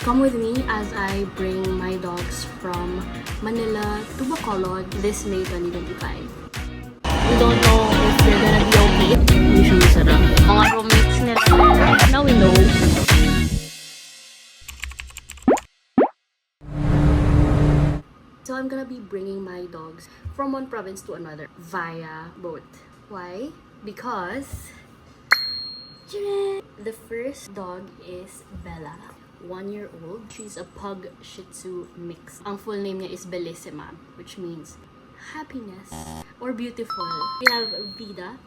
Come with me as I bring my dogs from Manila to Bacolod this May 2025. We don't know if they're gonna be okay. Usually sarap. Mga roommates nila. Now we know. So I'm gonna be bringing my dogs from one province to another via boat. Why? Because the first dog is Bella, 1 year old. She's a pug shih tzu mix. Ang full name niya is Bellissima, which means happiness or beautiful. We have Vida,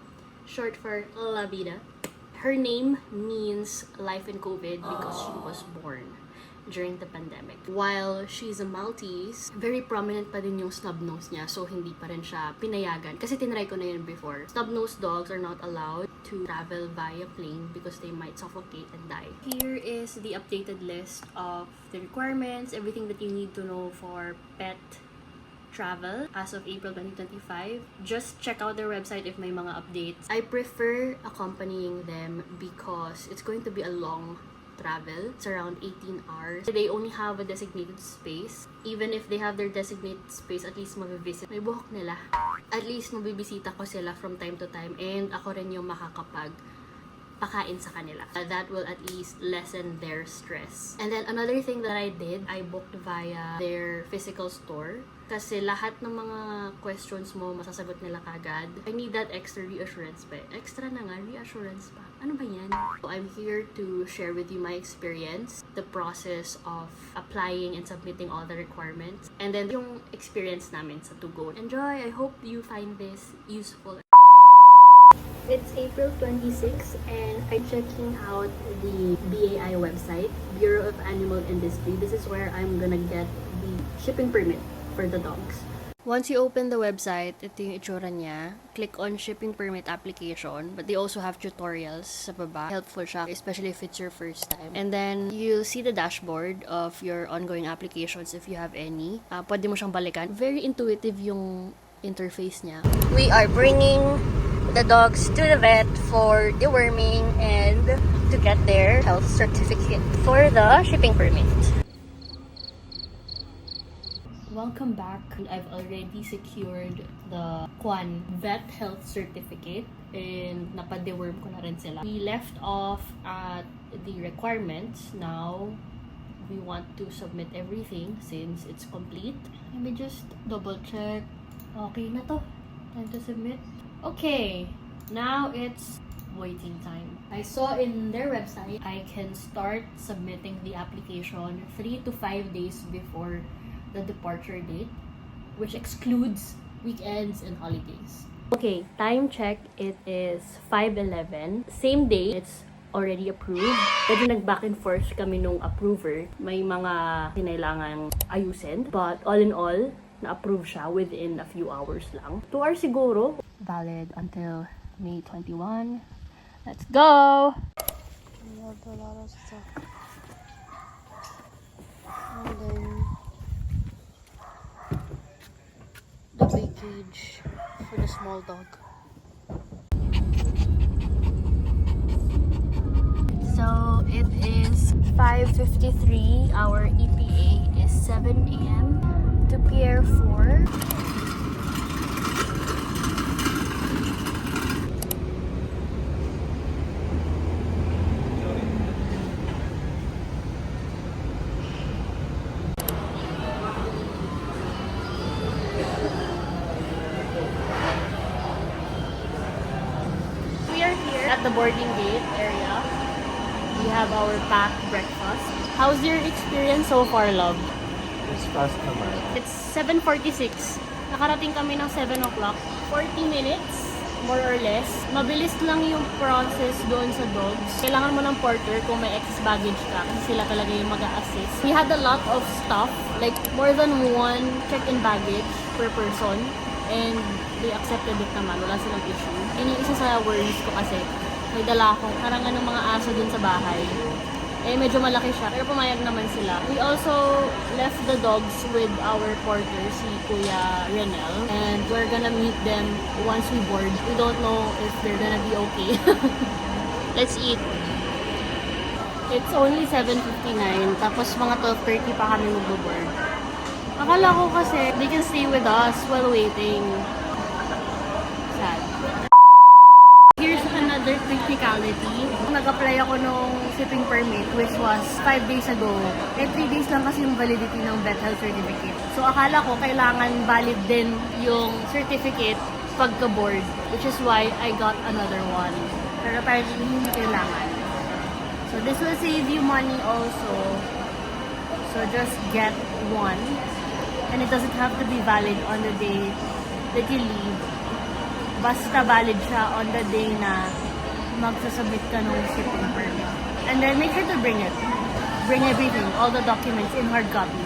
short for La Vida. Her name means life in COVID because she was born during the pandemic. While she's a Maltese, very prominent pa din yung snub nose niya, so hindi pa rin siya pinayagan. Kasi tinry ko na yun before. Snub nose dogs are not allowed to travel via plane because they might suffocate and die. Here is the updated list of the requirements, everything that you need to know for pet travel as of April 2025. Just check out their website if may mga updates. I prefer accompanying them because it's going to be a long travel. It's around 18 hours. They only have a designated space. Even if they have their designated space, at least mabivisit. May buhok nila. At least mabibisita ko sila from time to time and ako rin yung makakapagpakain sa kanila. That will at least lessen their stress. And then another thing that I did, I booked via their physical store. Kasi lahat ng mga questions mo, masasagot nila kagad. I need that extra reassurance pa. Extra na nga, reassurance pa. Ano ba yan? So I'm here to share with you my experience, the process of applying and submitting all the requirements, and then yung experience namin sa To Go. Enjoy! I hope you find this useful. It's April 26 and I'm checking out the BAI website, Bureau of Animal Industry. This is where I'm gonna get the shipping permit for the dogs. Once you open the website, ito yung itsura niya. Click on shipping permit application, but they also have tutorials sa baba. Helpful siya, especially if it's your first time. And then, you'll see the dashboard of your ongoing applications if you have any. Pwede mo siyang balikan. Very intuitive yung interface niya. We are bringing the dogs to the vet for deworming and to get their health certificate for the shipping permit. Welcome back. I've already secured the vet health certificate and napa-deworm ko na rin sila. We left off at the requirements. Now, we want to submit everything since it's complete. Let me just double check. Okay na to. Time to submit. Okay. Now it's waiting time. I saw in their website, I can start submitting the application 3 to 5 days before the departure date, which excludes weekends and holidays. Okay, time check, it is 5:11. Same day, it's already approved. Medyo nag-back and forth kami nung approver. May mga kinailangan ayusin. But all in all, na-approve siya within a few hours lang. 2 hours siguro. Valid until May 21. Let's go! We have a lot of stuff. And then the big cage for the small dog. So it is 5:53. Our ETA is 7 a.m. to Pier 4. At the boarding gate area, we have our packed breakfast. How's your experience so far, love? It's fast naman. It's 7:46. Nakarating kami ng 7 o'clock. 40 minutes, more or less. Mabilis lang yung process doon sa dogs. Kailangan mo ng porter kung may excess baggage ka kasi sila talaga yung mag-a-assist. We had a lot of stuff, like more than one check-in baggage per person. And they accepted it naman. Wala silang issue. Yun yung isa sa worries ko kasi may dala akong karangan ng mga aso dun sa bahay. Eh, medyo malaki siya. Pero pumayag naman sila. We also left the dogs with our porter, si Kuya Renel. And we're gonna meet them once we board. We don't know if they're gonna be okay. Let's eat. It's only 7:59, tapos mga 12:30 pa kami mag-board. Akala ko kasi they can stay with us while waiting. Sad. Here's another technicality. Nag-apply ako nung shipping permit which was 5 days ago. 3 days lang kasi yung validity ng Bethel certificate. So akala ko kailangan valid din yung certificate pagka-board, which is why I got another one. Pero apparently hindi kailangan. So this will save you money also. So just get one. And it doesn't have to be valid on the day that you leave. Basta valid siya on the day na magsasubmit ka ng shipping permit. And then make sure to bring it. Bring everything, all the documents in hard copy.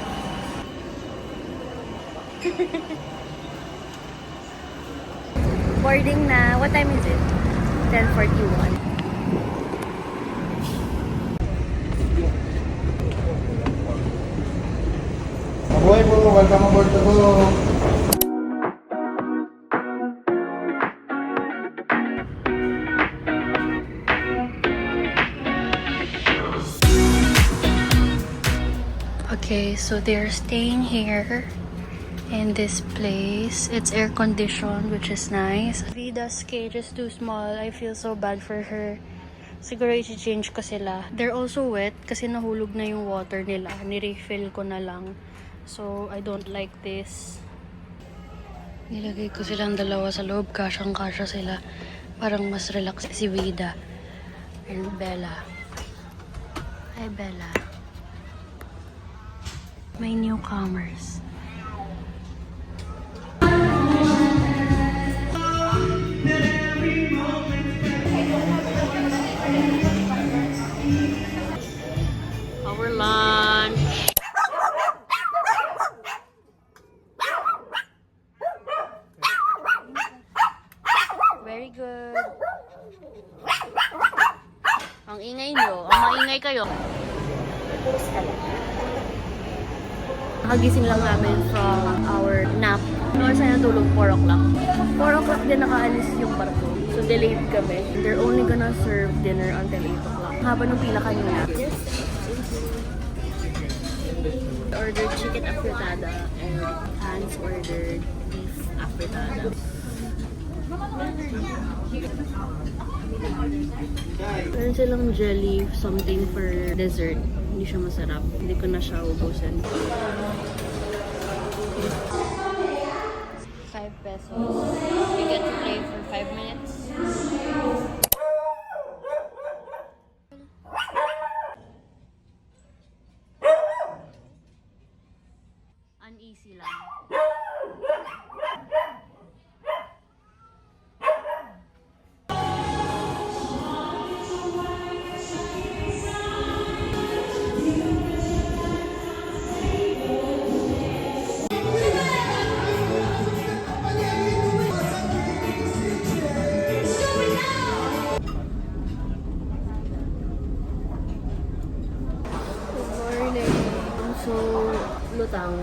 Boarding na. What time is it? 10:41. Mabuhay po, welcome aboard po. Okay, so they're staying here in this place. It's air conditioned, which is nice. Vida's cage is too small. I feel so bad for her. Siguro i-change ko sila. They're also wet kasi nahulog na yung water nila. Ni-refill ko na lang. So, I don't like this. Nilagay ko silang dalawa sa loob. Kasyang-kasya sila. Parang mas relax si Vida. And Bella. Hi, Bella. May newcomers. Our lunch. Very good. Ang ingay nyo. Ang maingay kayo. Nakagising lang namin from our nap. Noon sa natulog, 4 o'clock. 4 o'clock din nakaalis yung barko. So delayed kami. They're only gonna serve dinner until 8 o'clock. Haba nung pila kanina. Yes. Ordered chicken afritada and Hans ordered beef afritada. Meron silang jelly, something for dessert. Hindi siya masarap. Hindi ko na siya ubusin. 5 pesos. You get to play for 5 minutes. Uneasy lang. So, lutang.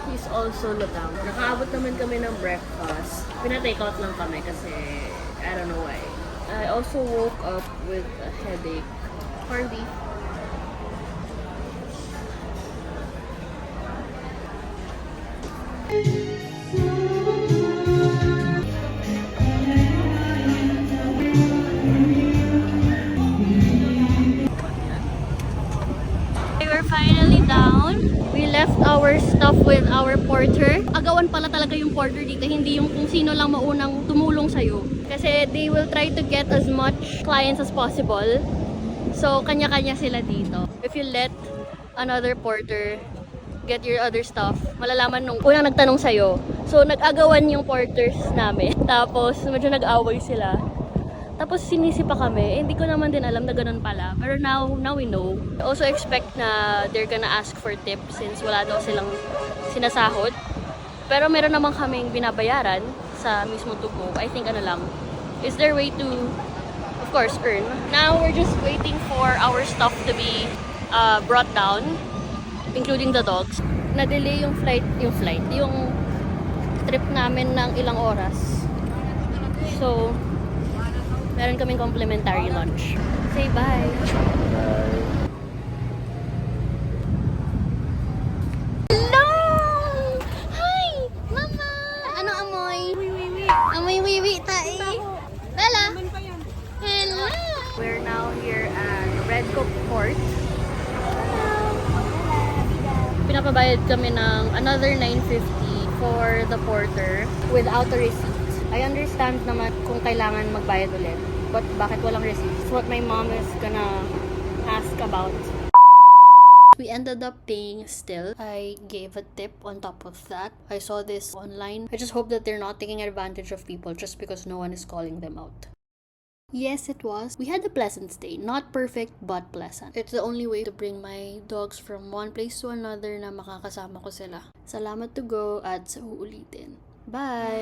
He's also lutang. Nakaabot naman kami ng breakfast. Pina-take out lang kami kasi I don't know why. I also woke up with a headache. Corned beef. We're finally down. We left our stuff with our porter. Agawan pala talaga yung porter dito, hindi yung kung sino lang maunang tumulong sa'yo. Kasi they will try to get as much clients as possible. So, kanya-kanya sila dito. If you let another porter get your other stuff, malalaman nung unang nagtanong sa'yo. So, nag-agawan yung porters namin. Tapos, medyo nag-away sila. Tapos sinisi pa kami. Hindi ko naman din alam na ganun pala. Pero now we know. I also expect na they're gonna ask for tips since wala daw silang sinasahod. Pero meron naman kaming binabayaran sa mismo to go. I think ano lang, is their way to, of course, earn. Now we're just waiting for our stuff to be brought down, including the dogs. Na-delay yung trip namin ng ilang oras. So, Meron kaming complimentary lunch. Say bye! Hello! Hi! Mama! Ano amoy? Amoy wiwi tayo. Bella! Hello! We're now here at Red Cook Port. Pinapabayad kami ng another $9.50 for the porter without a receipt. I understand naman kung kailangan magbayad ulit. But bakit walang receipt? That's what my mom is gonna ask about. We ended up paying still. I gave a tip on top of that. I saw this online. I just hope that they're not taking advantage of people just because no one is calling them out. Yes, it was. We had a pleasant stay. Not perfect, but pleasant. It's the only way to bring my dogs from one place to another na makakasama ko sila. Salamat to go at sa uulitin. Bye!